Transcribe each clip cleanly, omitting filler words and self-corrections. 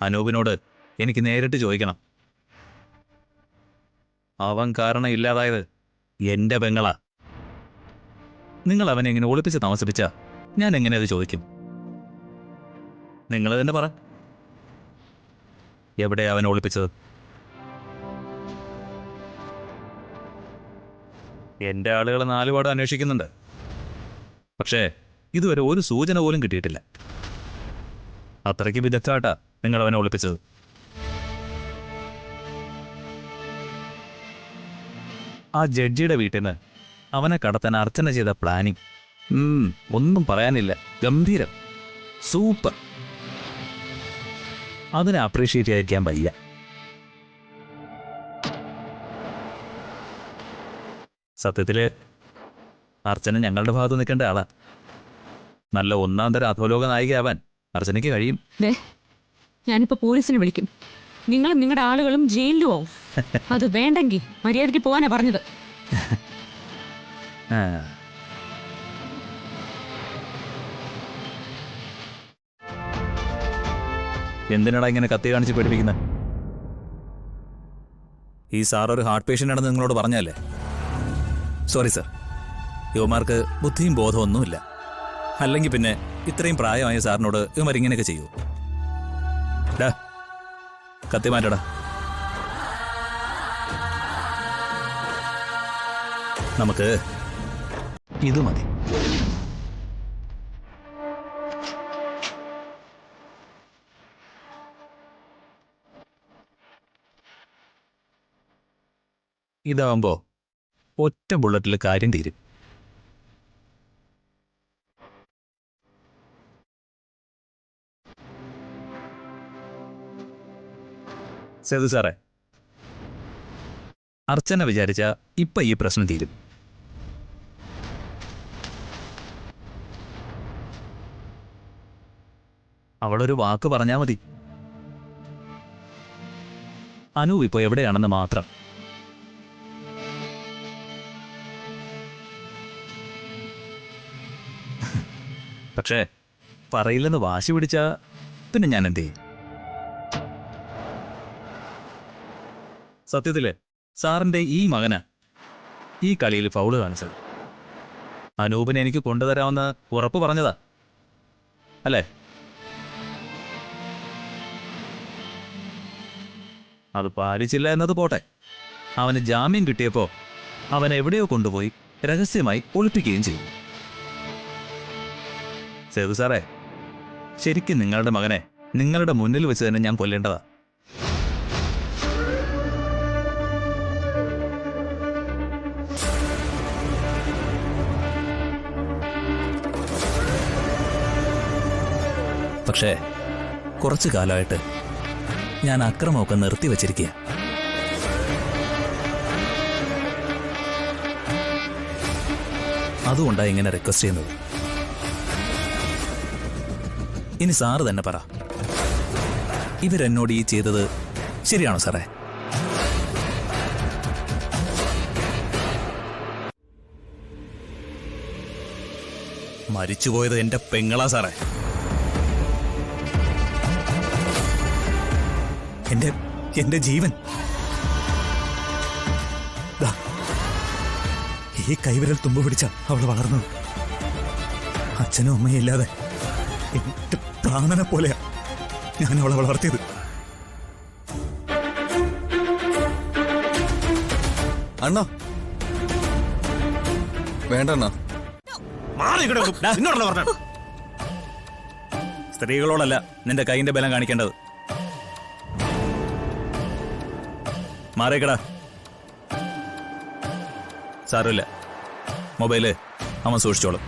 അനൂപിനോട് എനിക്ക് നേരിട്ട് ചോദിക്കണം. അവൻ കാരണം ഇല്ലാതായത് എന്റെ പെങ്ങളാ. നിങ്ങൾ അവനെ ഇങ്ങനെ ഒളിപ്പിച്ച് താമസിപ്പിച്ച ഞാൻ എങ്ങനെ അത് ചോദിക്കും? നിങ്ങൾ തന്നെ പറ, എവിടെയാ അവനെ ഒളിപ്പിച്ചത്? എന്റെ ആളുകൾ നാലുപാട് അന്വേഷിക്കുന്നുണ്ട്, പക്ഷേ ഇതുവരെ ഒരു സൂചന പോലും കിട്ടിയിട്ടില്ല. അത്രയ്ക്ക് വിദഗ്ധമായിട്ടാ നിങ്ങൾ അവനെ ഒളിപ്പിച്ചത്. ആ ജഡ്ജിയുടെ വീട്ടിൽ നിന്ന് അവനെ കടത്താൻ അർച്ചന ചെയ്ത പ്ലാനിങ് ഒന്നും പറയാനില്ല, ഗംഭീരം, സൂപ്പർ. അതിനെ അപ്രീഷിയേറ്റ് ചെയ്യാൻ വയ്യ. സത്യത്തില് അർച്ചന ഞങ്ങളുടെ ഭാഗത്ത് നിൽക്കേണ്ട ആളാ. നല്ല ഒന്നാം തരം അധോലോക നായികയാവാൻ അർച്ചനയ്ക്ക് കഴിയും. ഞാനിപ്പോ പോലീസിനെ വിളിക്കും. നിങ്ങളും നിങ്ങളുടെ ആളുകളും ജയിലിലും ആവും. അത് വേണ്ടെങ്കിൽ മര്യാദയ്ക്ക് പോവാനാ പറഞ്ഞത്. എന്തിനാടാ ഇങ്ങനെ കത്തി കാണിച്ച് പേടിപ്പിക്കുന്നത്? ഈ സാർ ഒരു ഹാർട്ട് പേഷ്യൻ്റ് ആണെന്ന് നിങ്ങളോട് പറഞ്ഞല്ലേ? സോറി സർ, യുവമാർക്ക് ബുദ്ധിയും ബോധമൊന്നുമില്ല. അല്ലെങ്കിൽ പിന്നെ ഇത്രയും പ്രായമായ സാറിനോട് യുവമാർ ഇങ്ങനെയൊക്കെ ചെയ്യൂ? ഡാ, കത്തി മാറ്റടാ. നമുക്ക് ഇത് മതി. ഇതാവുമ്പോ ഒറ്റ ബുള്ളറ്റിൽ കാര്യം തീരും. സേതു സാറേ, അർച്ചന വിചാരിച്ച ഇപ്പൊ ഈ പ്രശ്നം തീരും. അവളൊരു വാക്ക് പറഞ്ഞാ മതി. അനൂപ് ഇപ്പൊ എവിടെയാണെന്ന് മാത്രം. പക്ഷേ പറയില്ലെന്ന് വാശി പിടിച്ചാ പിന്നെ ഞാൻ എന്ത് ചെയ്യും? സത്യത്തില് സാറിന്റെ ഈ മകനാ ഈ കളിയിൽ ഫൗള് കാണിച്ചത്. അനൂപിനെ എനിക്ക് കൊണ്ടുതരാമെന്ന് ഉറപ്പ് പറഞ്ഞതാ അല്ലേ? അത് പാലിച്ചില്ല എന്നത് പോട്ടെ, അവന് ജാമ്യം കിട്ടിയപ്പോ അവൻ എവിടെയോ കൊണ്ടുപോയി രഹസ്യമായി ഒളിപ്പിക്കുകയും ചെയ്തു. സേതു സാറേ, ശരിക്കും നിങ്ങളുടെ മകനെ നിങ്ങളുടെ മുന്നിൽ വെച്ച് തന്നെ ഞാൻ കൊല്ലേണ്ടതാ. പക്ഷേ കുറച്ചു കാലമായിട്ട് ഞാൻ അക്രമമൊക്കെ നിർത്തിവച്ചിരിക്കുക. അതുകൊണ്ടാണ് ഇങ്ങനെ റിക്വസ്റ്റ് ചെയ്യുന്നത്. ഇനി സാറ് തന്നെ പറ, ഇവരെന്നോട് ഈ ചെയ്തത് ശരിയാണോ സാറേ? മരിച്ചുപോയത് എന്റെ പെങ്ങളാ സാറേ. എന്റെ ജീവൻ. ഈ കൈവിരൽ തുമ്പ് പിടിച്ച അവള് വളർന്നത്. അച്ഛനും അമ്മയും ഇല്ലാതെ എന്റെ പ്രാണനെ പോലെയാ ഞാൻ അവളെ വളർത്തിയത്. അണ്ണാ വേണ്ട അണ്ണാ. സ്ത്രീകളോടല്ല നിന്റെ കൈന്റെ ബലം കാണിക്കേണ്ടത്. മാറിക്കടാ. സാരമില്ല, മൊബൈല് അവൻ സൂക്ഷിച്ചോളും.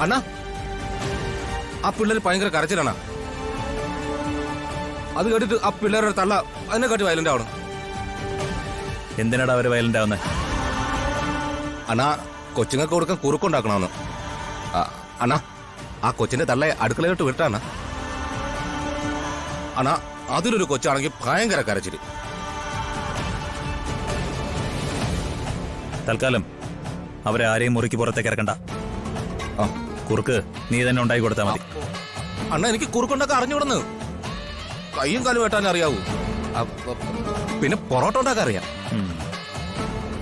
അണ്ണാ, ആ പിള്ളേർ ഭയങ്കര കരച്ചിലാണ്. അത് കേട്ടിട്ട് ആ പിള്ളേരുടെ തള്ള അതിനെക്കാട്ടി വയലന്റ് ആവണം. എന്തിനാടാ അവര് വയലന്റ് ആവുന്നത്? അണ്ണാ, കൊച്ചുങ്ങൾക്ക് കൊടുക്കാൻ കുറുക്കുണ്ടാക്കണമെന്ന്. അണ്ണാ, ആ കൊച്ചിന്റെ തള്ളയെ അടുക്കളയോട്ട് വിട്ടാണ്. അണ്ണാ, അതിലൊരു കൊച്ചാണെങ്കിൽ ഭയങ്കര കരച്ചില്. തൽക്കാലം അവരെ ആരെയും മുറിക്ക് പുറത്തേക്ക് ഇറക്കണ്ട. കുറുക്ക് നീ തന്നെ ഉണ്ടാക്കി കൊടുത്താൽ മതി. അണ്ണ എനിക്ക് കുറുക്കുണ്ടാക്കാൻ അറിഞ്ഞുവിടുന്നു. കയ്യും കാലും വെട്ടാൻ അറിയാവൂ. പിന്നെ പൊറോട്ട ഉണ്ടാക്കാൻ അറിയാം.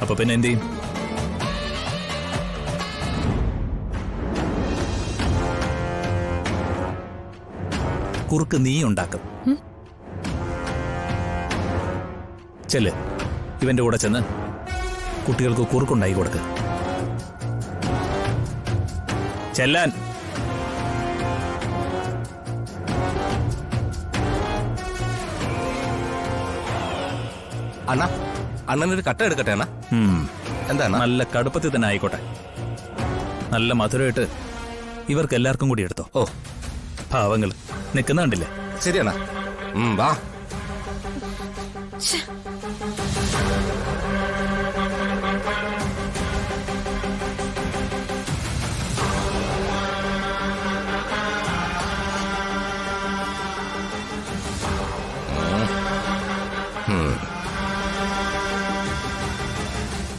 അപ്പൊ പിന്നെ എന്ത് ചെയ്യും? കുറുക്ക് നീ ഉണ്ടാക്കും. ചെല്ല്, ഇവന്റെ കൂടെ ചെന്ന് കുട്ടികൾക്ക് കുറുക്കുണ്ടാക്കി കൊടുക്ക്. ചെല്ലാൻ. അണ്ണ അണ്ണനൊരു കട്ട എടുക്കട്ടെ അണ്ണ. എന്താണ് നല്ല കടുപ്പത്തിൽ തന്നെ ആയിക്കോട്ടെ. നല്ല മധുരമായിട്ട് ഇവർക്ക് എല്ലാവർക്കും കൂടി എടുത്തോ. ഓ പാവങ്ങൾ നിൽക്കുന്ന കണ്ടില്ലേ? ശരിയണ്ണ. വാ.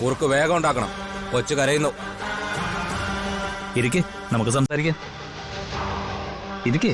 കുറുക്ക് വേഗം ഉണ്ടാക്കണം. കൊച്ചു കരയുന്നു. ഇരിക്കെ, നമുക്ക് സംസാരിക്കാം. ഇരിക്കേ.